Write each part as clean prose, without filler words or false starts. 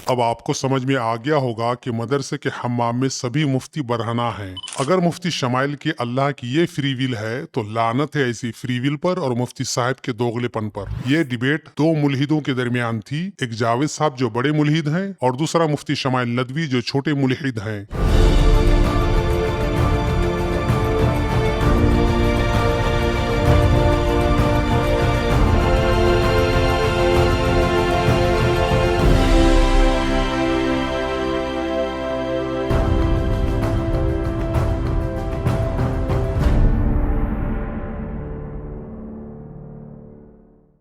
अब आपको समझ में आ गया होगा कि मदरसे के हम्माम में सभी मुफ्ती बरहना हैं। अगर मुफ्ती शमाइल की अल्लाह की ये फ्री विल है तो लानत है ऐसी फ्री विल पर और मुफ्ती साहब के दोगलेपन पर। ये डिबेट दो मुल्हिदों के दरमियान थी, एक जावेद साहब जो बड़े मुल्हिद हैं और दूसरा मुफ्ती शमाइल नदवी जो छोटे मुल्हिद हैं।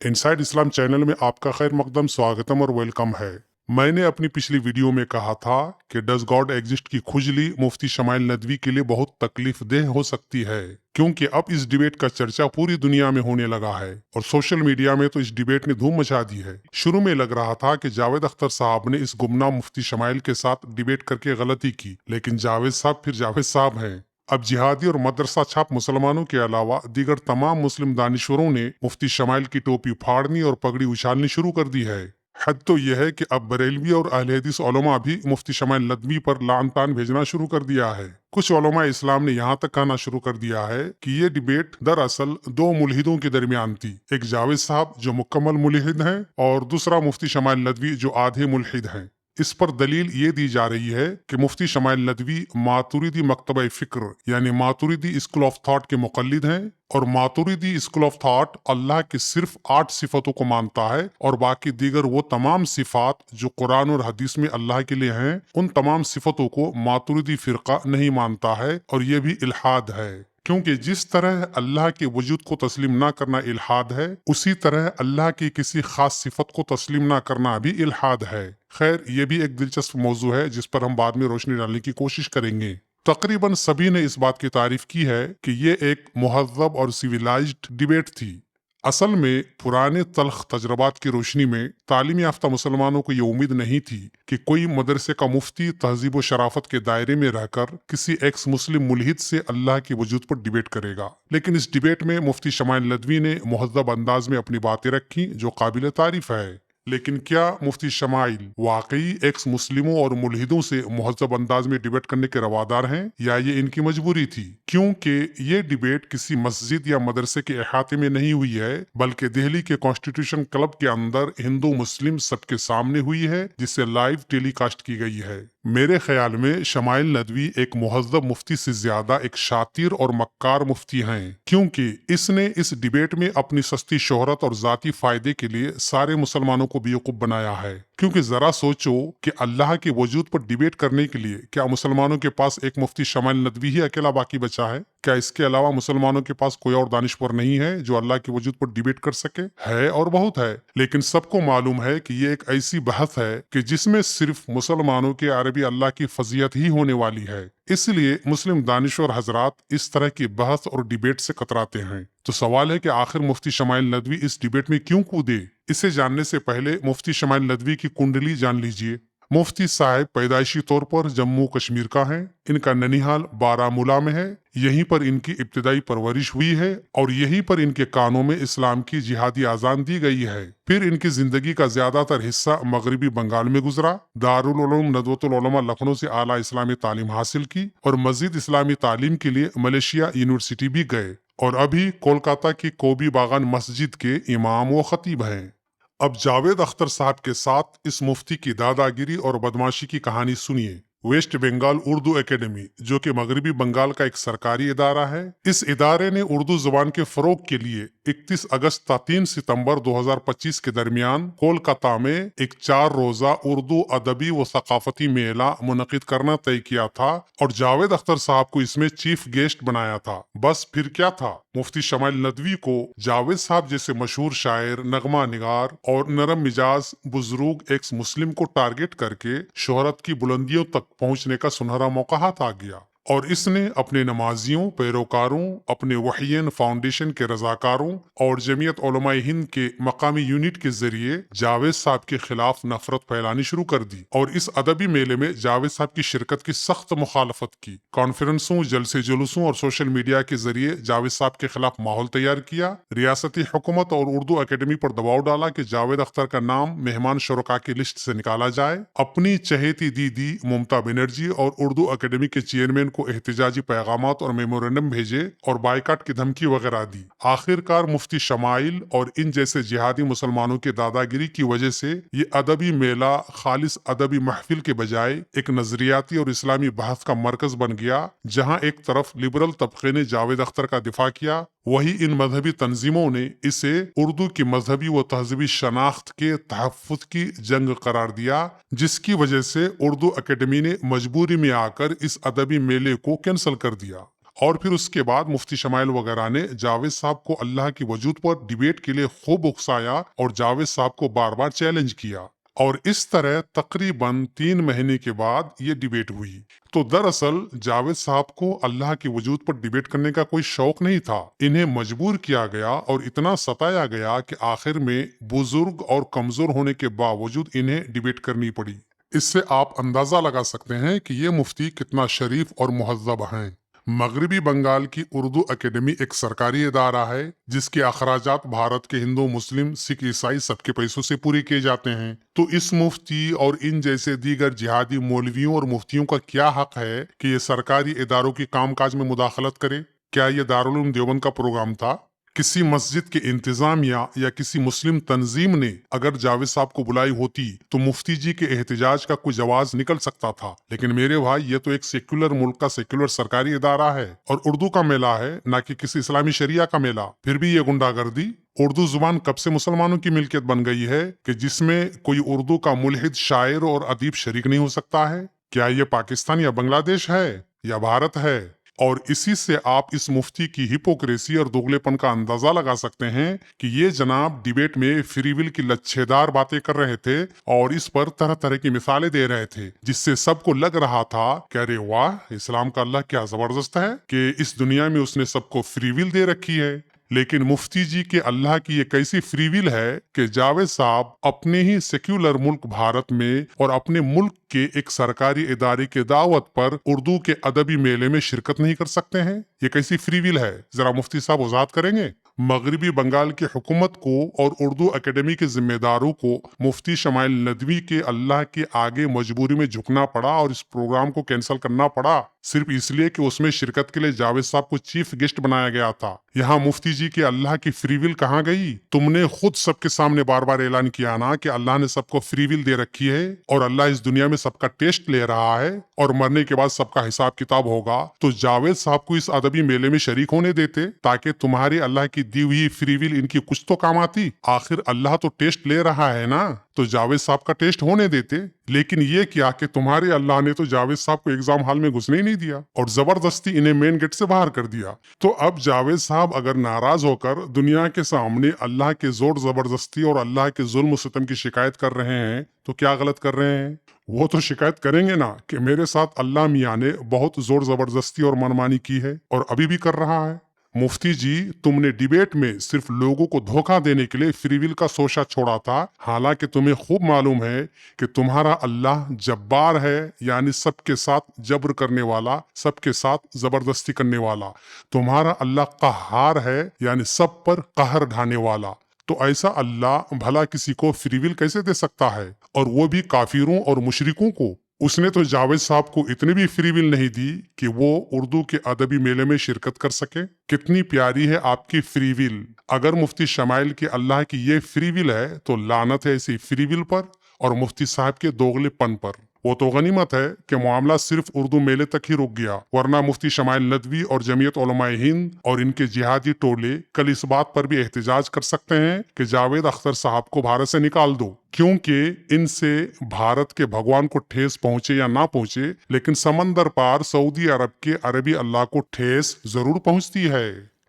इनसाइड इस्लाम चैनल में आपका खैर मकदम स्वागतम और वेलकम है। मैंने अपनी पिछली वीडियो में कहा था कि डज गॉड एग्जिस्ट की खुजली मुफ्ती शमाइल नदवी के लिए बहुत तकलीफ देह हो सकती है, क्योंकि अब इस डिबेट का चर्चा पूरी दुनिया में होने लगा है और सोशल मीडिया में तो इस डिबेट ने धूम मचा दी है। शुरू में लग रहा था कि जावेद अख्तर साहब ने इस गुमनाम मुफ्ती शमाइल के साथ डिबेट करके गलती की, लेकिन जावेद साहब फिर जावेद साहब हैं। अब जिहादी और मदरसा छाप मुसलमानों के अलावा दीगर तमाम मुस्लिम दानिशवरों ने मुफ्ती शमाइल की टोपी फाड़नी और पगड़ी उछालनी शुरू कर दी है। हद तो यह है कि अब बरेलवी और अहले हदीस उलमा भी मुफ्ती शमाइल नदवी पर लान तान भेजना शुरू कर दिया है। कुछ उलमा इस्लाम ने यहाँ तक कहना शुरू कर दिया है कि ये डिबेट दरअसल दो मुल्हिदों के दरमियान थी, एक जावेद साहब जो मुकम्मल मुल्हिद हैं और दूसरा मुफ्ती शमाइल नदवी जो आधे मुल्हिद हैं। इस पर दलील ये दी जा रही है कि मुफ्ती शमाइल नदवी मातुरिदी मकतबा फिक्र यानी मातुरिदी स्कूल ऑफ थॉट के मुकल्लिद हैं और मातुरिदी स्कूल ऑफ थॉट अल्लाह की सिर्फ 8 सिफतों को मानता है और बाकी दीगर वो तमाम सिफात जो कुरान और हदीस में अल्लाह के लिए हैं, उन तमाम सिफतों को मातुरिदी फिरका नहीं मानता है और ये भी इल्हाद है। क्योंकि जिस तरह अल्लाह के वजूद को तस्लीम ना करना इल्हाद है, उसी तरह अल्लाह की किसी खास सिफत को तस्लीम ना करना भी इल्हाद है। खैर, ये भी एक दिलचस्प मौजू है जिस पर हम बाद में रोशनी डालने की कोशिश करेंगे। तकरीबन सभी ने इस बात की तारीफ की है कि ये एक मुहज़्ज़ब और सिविलाइज्ड डिबेट थी। असल में पुराने तल्ख तजर्बात की रोशनी में तालीम याफ्ता मुसलमानों को ये उम्मीद नहीं थी कि कोई मदरसे का मुफ्ती तहजीब व शराफत के दायरे में रहकर किसी एक्स मुस्लिम मुल्हिद से अल्लाह के वजूद पर डिबेट करेगा। लेकिन इस डिबेट में मुफ्ती शमाइल नदवी ने मुहज़्ज़ब अंदाज में अपनी बातें रखी जो काबिल तारीफ है। लेकिन क्या मुफ्ती शमाइल वाकई एक्स मुस्लिमों और मुल्हिदों से मुहज़्ज़ब अंदाज में डिबेट करने के रवादार हैं या ये इनकी मजबूरी थी? क्योंकि ये डिबेट किसी मस्जिद या मदरसे के अहाते में नहीं हुई है, बल्कि दिल्ली के कॉन्स्टिट्यूशन क्लब के अंदर हिंदू मुस्लिम सबके सामने हुई है, जिसे लाइव टेलीकास्ट की गई है। मेरे ख्याल में शमाइल नदवी एक मुहज़्ज़ब मुफ्ती से ज्यादा एक शातिर और मक्कार मुफ्ती हैं, क्योंकि इसने इस डिबेट में अपनी सस्ती शोहरत और जाती फायदे के लिए सारे मुसलमानों को बेवकूफ बनाया है। क्योंकि जरा सोचो कि अल्लाह के वजूद पर डिबेट करने के लिए क्या मुसलमानों के पास एक मुफ्ती शमाइल नदवी ही अकेला बाकी बचा है? क्या इसके अलावा मुसलमानों के पास कोई और दानिश्वर नहीं है जो अल्लाह के वजूद पर डिबेट कर सके? है और बहुत है, लेकिन सबको मालूम है कि ये एक ऐसी बहस है कि जिसमें सिर्फ मुसलमानों के अरबी अल्लाह की फजीयत ही होने वाली है। इसलिए मुस्लिम दानिश्वर हजरात इस तरह की बहस और डिबेट से कतराते हैं। तो सवाल है कि आखिर मुफ्ती शमाइल नदवी इस डिबेट में क्यों कूदे? इसे जानने से पहले मुफ्ती शमाइल नदवी की कुंडली जान लीजिए। मुफ्ती साहब पैदाइशी तौर पर जम्मू कश्मीर का है। इनका ननिहाल बारामूला में है। यहीं पर इनकी इब्तिदाई परवरिश हुई है और यहीं पर इनके कानों में इस्लाम की जिहादी आजान दी गई है। फिर इनकी जिंदगी का ज्यादातर हिस्सा मगरबी बंगाल में गुजरा। दारुल उलूम नदवतुल उलमा लखनऊ से आला इस्लामी तालीम हासिल की और मजीद इस्लामी तालीम के लिए मलेशिया यूनिवर्सिटी भी गए और अभी कोलकाता की कोबी बागान मस्जिद के इमाम व खतीब हैं। अब जावेद अख्तर साहब के साथ इस मुफ्ती की दादागिरी और बदमाशी की कहानी सुनिए। वेस्ट बंगाल उर्दू एकेडमी, जो कि मगरबी बंगाल का एक सरकारी इदारा है, इस इदारे ने उर्दू जुबान के फरोग के लिए 31 अगस्त ता 3 सितंबर 2025 के दरमियान कोलकाता में एक 4 रोजा उर्दू अदबी व सकाफती मेला मुनक़िद करना तय किया था और जावेद अख्तर साहब को इसमें चीफ गेस्ट बनाया था। बस फिर क्या था, मुफ्ती शमाइल नदवी को जावेद साहब जैसे मशहूर शायर, नगमा निगार और नरम मिजाज बुजुर्ग एक्स मुस्लिम को टारगेट करके शोहरत की बुलंदियों तक पहुंचने का सुनहरा मौका हाथ आ गया। اور اس نے اپنے نمازیوں، پیروکاروں، اپنے وحیین فاؤنڈیشن کے رضاکاروں اور جمعیت علماء ہند کے مقامی یونٹ کے ذریعے جاوید صاحب کے خلاف نفرت پھیلانی شروع کر دی، اور اس ادبی میلے میں جاوید صاحب کی شرکت کی سخت مخالفت کی۔ کانفرنسوں، جلسے جلوسوں اور سوشل میڈیا کے ذریعے جاوید صاحب کے خلاف ماحول تیار کیا۔ ریاستی حکومت اور اردو اکیڈمی پر دباؤ ڈالا کہ جاوید اختر کا نام مہمان شرکاء کی لسٹ سے نکالا جائے۔ اپنی چہیتی دیدی ممتا بنرجی اور اردو اکیڈمی کے چیئرمین کو احتجاجی پیغامات اور میمورنڈم بھیجے اور بائیکاٹ کی دھمکی وغیرہ دی۔ آخرکار مفتی شمائل اور ان جیسے جہادی مسلمانوں کی دادا گیری کی وجہ سے یہ ادبی میلہ خالص ادبی محفل کے بجائے ایک نظریاتی اور اسلامی بحث کا مرکز بن گیا، جہاں ایک طرف لبرل طبقے نے جاوید اختر کا دفاع کیا، وہی ان مذہبی تنظیموں نے اسے اردو کی مذہبی و تہذیبی شناخت کے تحفظ کی جنگ قرار دیا، جس کی وجہ سے اردو اکیڈمی نے مجبوری میں آ کر اس ادبی میلے کو کینسل کر دیا۔ اور پھر اس کے بعد مفتی شمائل وغیرہ نے جاوید صاحب کو اللہ کی وجود پر ڈیبیٹ کے لیے خوب اکسایا اور جاوید صاحب کو بار بار چیلنج کیا، اور اس طرح تقریباً 3 مہینے کے بعد یہ ڈیبیٹ ہوئی۔ تو دراصل جاوید صاحب کو اللہ کی وجود پر ڈیبیٹ کرنے کا کوئی شوق نہیں تھا، انہیں مجبور کیا گیا اور اتنا ستایا گیا کہ آخر میں بزرگ اور کمزور ہونے کے باوجود انہیں ڈیبیٹ کرنی پڑی۔ اس سے آپ اندازہ لگا سکتے ہیں کہ یہ مفتی کتنا شریف اور مہذب ہیں۔ مغربی بنگال کی اردو اکیڈمی ایک سرکاری ادارہ ہے جس کے اخراجات بھارت کے ہندو، مسلم، سکھ، عیسائی سب کے پیسوں سے پورے کیے جاتے ہیں۔ تو اس مفتی اور ان جیسے دیگر جہادی مولویوں اور مفتیوں کا کیا حق ہے کہ یہ سرکاری اداروں کی کام کاج میں مداخلت کرے؟ کیا یہ دارالعلوم دیوبند کا پروگرام تھا؟ کسی مسجد کے انتظامیہ یا کسی مسلم تنظیم نے اگر جاوید صاحب کو بلائی ہوتی تو مفتی جی کے احتجاج کا کوئی جواز نکل سکتا تھا، لیکن میرے بھائی یہ تو ایک سیکولر ملک کا سیکولر سرکاری ادارہ ہے اور اردو کا میلہ ہے، نہ کہ کسی اسلامی شریعہ کا میلہ۔ پھر بھی یہ گنڈا گردی۔ اردو زبان کب سے مسلمانوں کی ملکیت بن گئی ہے کہ جس میں کوئی اردو کا ملحد شاعر اور ادیب شریک نہیں ہو سکتا ہے؟ کیا یہ پاکستان یا بنگلہ دیش ہے یا بھارت ہے؟ اور اسی سے آپ اس مفتی کی ہپوکریسی اور دوگلے پن کا اندازہ لگا سکتے ہیں کہ یہ جناب ڈیبیٹ میں فری ول کی لچھےدار باتیں کر رہے تھے اور اس پر طرح طرح کی مثالیں دے رہے تھے، جس سے سب کو لگ رہا تھا کہ ارے واہ، اسلام کا اللہ کیا زبردست ہے کہ اس دنیا میں اس نے سب کو فری ول دے رکھی ہے۔ لیکن مفتی جی کے اللہ کی یہ کیسی فری ول ہے کہ جاوید صاحب اپنے ہی سیکولر ملک بھارت میں اور اپنے ملک کے ایک سرکاری ادارے کے دعوت پر اردو کے ادبی میلے میں شرکت نہیں کر سکتے ہیں؟ یہ کیسی فری ول ہے؟ ذرا مفتی صاحب وضاحت کریں گے؟ مغربی بنگال کی حکومت کو اور اردو اکیڈمی کے ذمہ داروں کو مفتی شمائل ندوی کے اللہ کے آگے مجبوری میں جھکنا پڑا اور اس پروگرام کو کینسل کرنا پڑا، صرف اس لیے کہ اس میں شرکت کے لیے جاوید صاحب کو چیف گیسٹ بنایا گیا تھا۔ یہاں مفتی جی کے اللہ کی فری ول کہاں گئی؟ تم نے خود سب کے سامنے بار بار اعلان کیا نا کہ اللہ نے سب کو فری ول دے رکھی ہے اور اللہ اس دنیا میں سب کا ٹیسٹ لے رہا ہے اور مرنے کے بعد سب کا حساب کتاب ہوگا۔ تو جاوید صاحب کو اس ادبی میلے میں شریک ہونے دیتے تاکہ تمہاری اللہ کی دی ہوئی فری ول ان کی کچھ تو کام آتی۔ آخر اللہ تو ٹیسٹ لے رہا ہے نا، تو جاوید صاحب کا ٹیسٹ ہونے دیتے۔ لیکن یہ کیا کہ تمہارے اللہ نے تو جاوید صاحب کو ایگزام ہال میں گھسنے ہی نہیں دیا اور زبردستی انہیں مین گیٹ سے باہر کر دیا۔ تو اب جاوید صاحب اگر ناراض ہو کر دنیا کے سامنے اللہ کے زور زبردستی اور اللہ کے ظلم و ستم کی شکایت کر رہے ہیں تو کیا غلط کر رہے ہیں؟ وہ تو شکایت کریں گے نا کہ میرے ساتھ اللہ میاں نے بہت زور زبردستی اور منمانی کی ہے اور ابھی بھی کر رہا ہے۔ مفتی جی، تم نے ڈیبیٹ میں صرف لوگوں کو دھوکہ دینے کے لیے فری ول کا سوچا چھوڑا تھا، حالانکہ تمہیں خوب معلوم ہے کہ تمہارا اللہ جبار ہے، یعنی سب کے ساتھ جبر کرنے والا، سب کے ساتھ زبردستی کرنے والا۔ تمہارا اللہ قہار ہے، یعنی سب پر قہر ڈھانے والا۔ تو ایسا اللہ بھلا کسی کو فری ول کیسے دے سکتا ہے، اور وہ بھی کافروں اور مشرکوں کو؟ اس نے تو جاوید صاحب کو اتنی بھی فری ول نہیں دی کہ وہ اردو کے ادبی میلے میں شرکت کر سکے۔ کتنی پیاری ہے آپ کی فری ول! اگر مفتی شمائل کے اللہ کی یہ فری ول ہے تو لعنت ہے اسی فری ول پر اور مفتی صاحب کے دوغلے پن پر۔ وہ تو غنیمت ہے کہ معاملہ صرف اردو میلے تک ہی رک گیا، ورنہ مفتی شمائل ندوی اور جمعیت علماء ہند اور ان کے جہادی ٹولے کل اس بات پر بھی احتجاج کر سکتے ہیں کہ جاوید اختر صاحب کو بھارت سے نکال دو، کیونکہ ان سے بھارت کے بھگوان کو ٹھیس پہنچے یا نہ پہنچے، لیکن سمندر پار سعودی عرب کے عربی اللہ کو ٹھیس ضرور پہنچتی ہے۔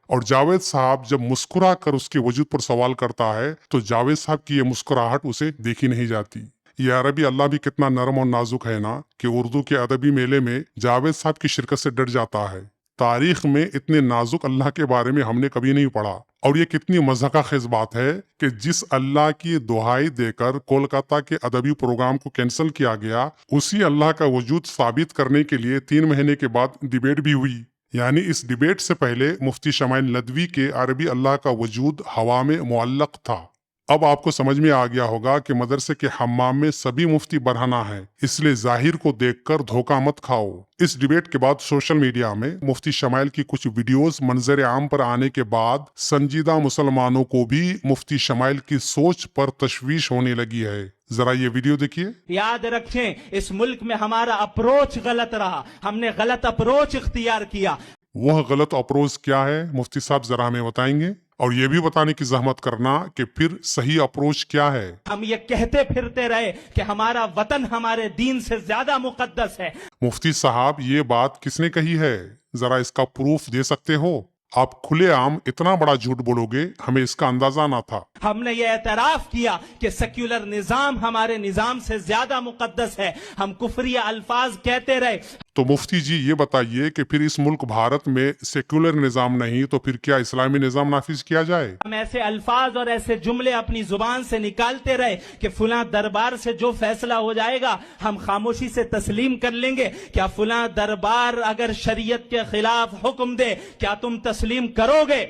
اور جاوید صاحب جب مسکرا کر اس کے وجود پر سوال کرتا ہے تو جاوید صاحب کی یہ مسکراہٹ اسے دیکھی نہیں جاتی۔ ये अरबी अल्लाह भी कितना नरम और नाजुक है ना कि उर्दू के अदबी मेले में जावेद साहब की शिरकत से डर जाता है। तारीख में इतने नाजुक अल्लाह के बारे में हमने कभी नहीं पढ़ा। और ये कितनी मज़ाक़ खेज़ बात है कि जिस अल्लाह की दुहाई देकर कोलकाता के अदबी प्रोग्राम को कैंसिल किया गया, उसी अल्लाह का वजूद साबित करने के लिए 3 महीने के बाद डिबेट भी हुई। यानी इस डिबेट से पहले मुफ्ती शमाइल नदवी के अरबी अल्लाह का वजूद हवा में मुअल्लक था। अब आपको समझ में आ गया होगा कि मदरसे के हम्माम में सभी मुफ्ती बरहना है, इसलिए जाहिर को देखकर धोखा मत खाओ। इस डिबेट के बाद सोशल मीडिया में मुफ्ती शमाइल की कुछ वीडियोस मंजर आम पर आने के बाद संजीदा मुसलमानों को भी मुफ्ती शमाइल की सोच पर तशवीश होने लगी है। जरा ये वीडियो देखिए। याद रखें, इस मुल्क में हमारा अप्रोच गलत रहा, हमने गलत अप्रोच इख्तियार किया। वह गलत अप्रोच क्या है मुफ्ती साहब जरा हमें बताएंगे, और ये भी बताने की जहमत करना कि फिर सही अप्रोच क्या है। हम ये कहते फिरते रहे कि हमारा वतन हमारे दीन से ज्यादा मुकद्दस है। मुफ्ती साहब ये बात किसने कही है, जरा इसका प्रूफ दे सकते हो? आप खुलेआम इतना बड़ा झूठ बोलोगे, हमें इसका अंदाजा ना था। हमने ये एतराफ किया कि सेक्युलर निजाम हमारे निजाम से ज्यादा मुकद्दस है। हम कुफरी अल्फाज कहते रहे। तो मुफ्ती जी ये बताइए कि फिर इस मुल्क भारत में सेक्युलर निजाम नहीं तो फिर क्या इस्लामी निजाम नाफिज किया जाए? हम ऐसे अल्फाज और ऐसे जुमले अपनी जुबान से निकालते रहे कि फुला दरबार से जो फैसला हो जाएगा हम खामोशी से तस्लीम कर लेंगे। क्या फुला दरबार अगर शरीयत के खिलाफ हुक्म दे, क्या तुम तस्लीम करोगे?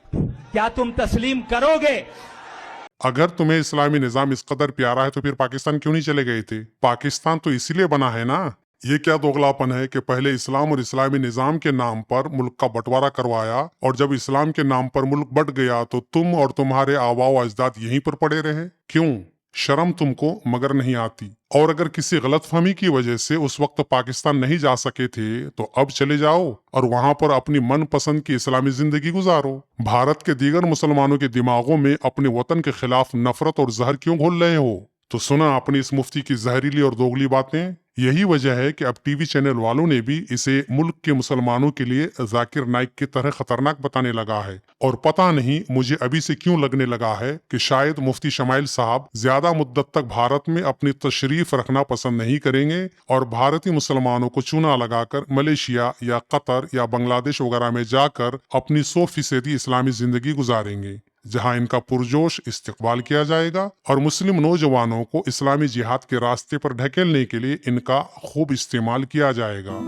क्या तुम तस्लीम करोगे? अगर तुम्हें इस्लामी निजाम इस कदर प्यारा है तो फिर पाकिस्तान क्यों नहीं चले गए थे? पाकिस्तान तो इसीलिए बना है ना। ये क्या दोगलापन है कि पहले इस्लाम और इस्लामी निजाम के नाम पर मुल्क का बंटवारा करवाया, और जब इस्लाम के नाम पर मुल्क बट गया तो तुम और तुम्हारे आबाओ अजदाद यहीं पर पड़े रहे? क्यों? शर्म तुमको मगर नहीं आती। और अगर किसी गलतफहमी की वजह से उस वक्त पाकिस्तान नहीं जा सके थे तो अब चले जाओ और वहां पर अपनी मनपसंद की इस्लामी जिंदगी गुजारो। भारत के दीगर मुसलमानों के दिमागों में अपने वतन के खिलाफ नफरत और जहर क्यों घोल रहे हो? तो सुना अपनी इस मुफ्ती की जहरीली और दोगली बातें। यही वजह है कि अब टीवी चैनल वालों ने भी इसे मुल्क के मुसलमानों के लिए जाकिर नाइक की तरह खतरनाक बताने लगा है। और पता नहीं मुझे अभी से क्यों लगने लगा है कि शायद मुफ्ती शमाइल साहब ज्यादा मुद्दत तक भारत में अपनी तशरीफ रखना पसंद नहीं करेंगे और भारतीय मुसलमानों को चूना लगाकर मलेशिया या कतर या बांग्लादेश वगैरह में जाकर अपनी 100% इस्लामी जिंदगी गुजारेंगे, जहां इनका पुरजोश इस्तकबाल किया जाएगा और मुस्लिम नौजवानों को इस्लामी जिहाद के रास्ते पर ढकेलने के लिए इनका खूब इस्तेमाल किया जाएगा।